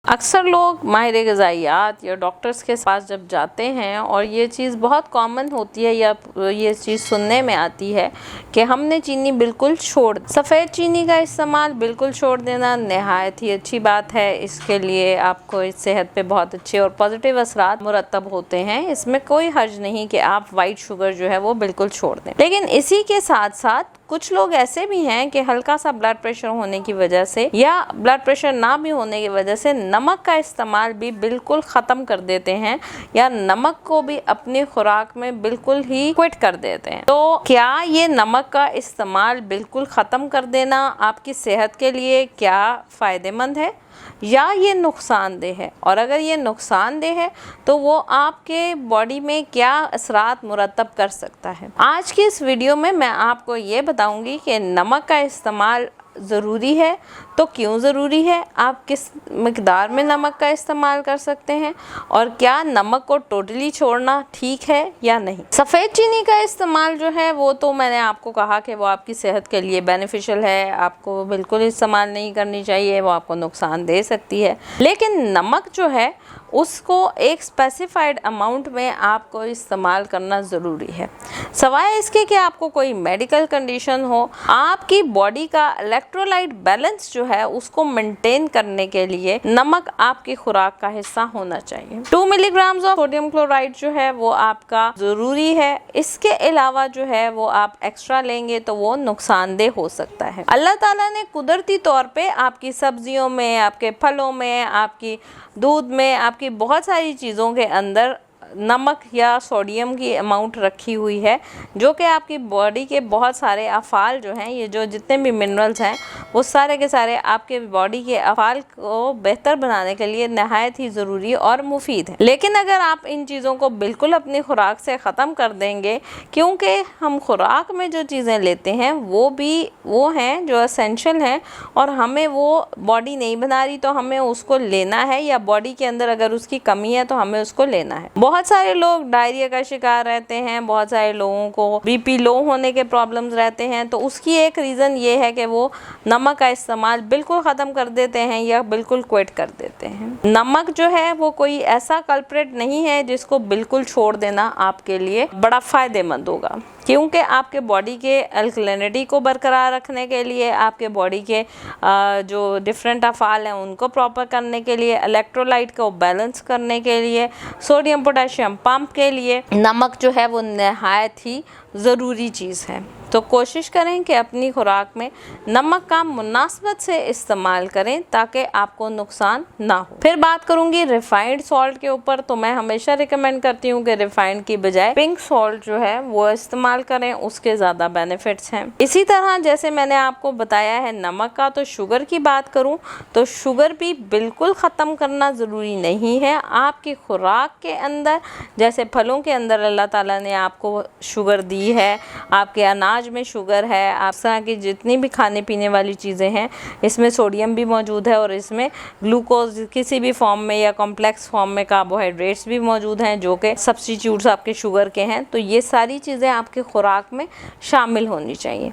अक्सर लोग माहिर ग़िज़ाइयात या डॉक्टर्स के पास जब जाते हैं और ये चीज़ बहुत कॉमन होती है या ये चीज़ सुनने में आती है कि हमने चीनी बिल्कुल छोड़ सफ़ेद चीनी का इस्तेमाल बिल्कुल छोड़ देना नहायत ही अच्छी बात है। इसके लिए आपको इस सेहत पे बहुत अच्छे और पॉजिटिव असरात मुरतब होते हैं। इसमें कोई हर्ज नहीं कि आप वाइट शुगर जो है वो बिल्कुल छोड़ दें। लेकिन इसी के साथ साथ कुछ लोग ऐसे भी हैं कि हल्का सा ब्लड प्रेशर होने की वजह से या ब्लड प्रेशर ना भी होने की वजह से नमक का इस्तेमाल भी बिल्कुल ख़त्म कर देते हैं या नमक को भी अपनी खुराक में बिल्कुल ही क्विट कर देते हैं। तो क्या ये नमक का इस्तेमाल बिल्कुल ख़त्म कर देना आपकी सेहत के लिए क्या फ़ायदेमंद है या ये नुकसानदेह है? और अगर ये नुकसानदेह है तो वो आपके बॉडी में क्या असरात मुरतब कर सकता है? आज की इस वीडियो में मैं आपको ये बताऊंगी कि नमक का इस्तेमाल ज़रूरी है तो क्यों ज़रूरी है, आप किस मिक़दार में नमक का इस्तेमाल कर सकते हैं और क्या नमक को टोटली छोड़ना ठीक है या नहीं। सफ़ेद चीनी का इस्तेमाल जो है वो तो मैंने आपको कहा कि वो आपकी सेहत के लिए बेनिफिशियल है, आपको बिल्कुल इस्तेमाल नहीं करनी चाहिए, वो आपको नुकसान दे सकती है। लेकिन नमक जो है उसको एक स्पेसिफाइड अमाउंट में आपको इस्तेमाल करना ज़रूरी है। सवाए इसके कि आपको कोई मेडिकल कंडीशन हो, आपकी बॉडी का इलेक्ट्रोलाइट बैलेंस जो है उसको मेंटेन करने के लिए नमक आपकी खुराक का हिस्सा होना चाहिए। 2 मिलीग्राम्स ऑफ सोडियम क्लोराइड जो है वो आपका ज़रूरी है। इसके अलावा जो है वो आप एक्स्ट्रा लेंगे तो वो नुकसानदेह हो सकता है। अल्लाह ताला ने कुदरती तौर पे आपकी सब्जियों में, आपके फलों में, आपकी दूध में, आपकी बहुत सारी चीज़ों के अंदर नमक या सोडियम की अमाउंट रखी हुई है जो कि आपकी बॉडी के बहुत सारे अफ़ाल जो हैं, ये जो जितने भी मिनरल्स हैं वो सारे के सारे आपके बॉडी के अफ़ाल को बेहतर बनाने के लिए नहायत ही ज़रूरी और मुफीद है। लेकिन अगर आप इन चीज़ों को बिल्कुल अपनी खुराक से ख़त्म कर देंगे, क्योंकि हम खुराक में जो चीज़ें लेते हैं वो हैं जो एसेंशियल हैं और हमें वो बॉडी नहीं बना रही तो हमें उसको लेना है, या बॉडी के अंदर अगर उसकी कमी है तो हमें उसको लेना है। बहुत सारे लोग डायरिया का शिकार रहते हैं, बहुत सारे लोगों को बीपी लो होने के प्रॉब्लम्स रहते हैं, तो उसकी एक रीज़न ये है कि वो नमक का इस्तेमाल बिल्कुल ख़त्म कर देते हैं या बिल्कुल क्विट कर देते हैं। नमक जो है वो कोई ऐसा कल्प्रेट नहीं है जिसको बिल्कुल छोड़ देना आपके लिए बड़ा फ़ायदेमंद होगा, क्योंकि आपके बॉडी के अल्कलिनिटी को बरकरार रखने के लिए, आपके बॉडी के जो डिफरेंट अफ़ाल हैं उनको प्रॉपर करने के लिए, इलेक्ट्रोलाइट को बैलेंस करने के लिए, सोडियम पोटेशियम पंप के लिए नमक जो है वो नहायत ही ज़रूरी चीज़ है। तो कोशिश करें कि अपनी खुराक में नमक का मुनासबत से इस्तेमाल करें ताकि आपको नुकसान ना हो। फिर बात करूंगी रिफाइंड सॉल्ट के ऊपर, तो मैं हमेशा रिकमेंड करती हूँ कि रिफाइंड की बजाय पिंक सॉल्ट जो है वो इस्तेमाल करें, उसके ज़्यादा बेनिफिट्स हैं। इसी तरह जैसे मैंने आपको बताया है नमक का, तो शुगर की बात करूँ तो शुगर भी बिल्कुल ख़त्म करना ज़रूरी नहीं है। आपकी खुराक के अंदर, जैसे फलों के अंदर अल्लाह ताला ने आपको शुगर दी है, आपके अनाज में शुगर है, आप तरह की जितनी भी खाने पीने वाली चीज़ें हैं इसमें सोडियम भी मौजूद है और इसमें ग्लूकोज किसी भी फॉर्म में या कॉम्प्लेक्स फॉर्म में कार्बोहाइड्रेट्स भी मौजूद हैं जो कि सब्स्टिट्यूट्स आपके शुगर के हैं। तो ये सारी चीज़ें आपके खुराक में शामिल होनी चाहिए।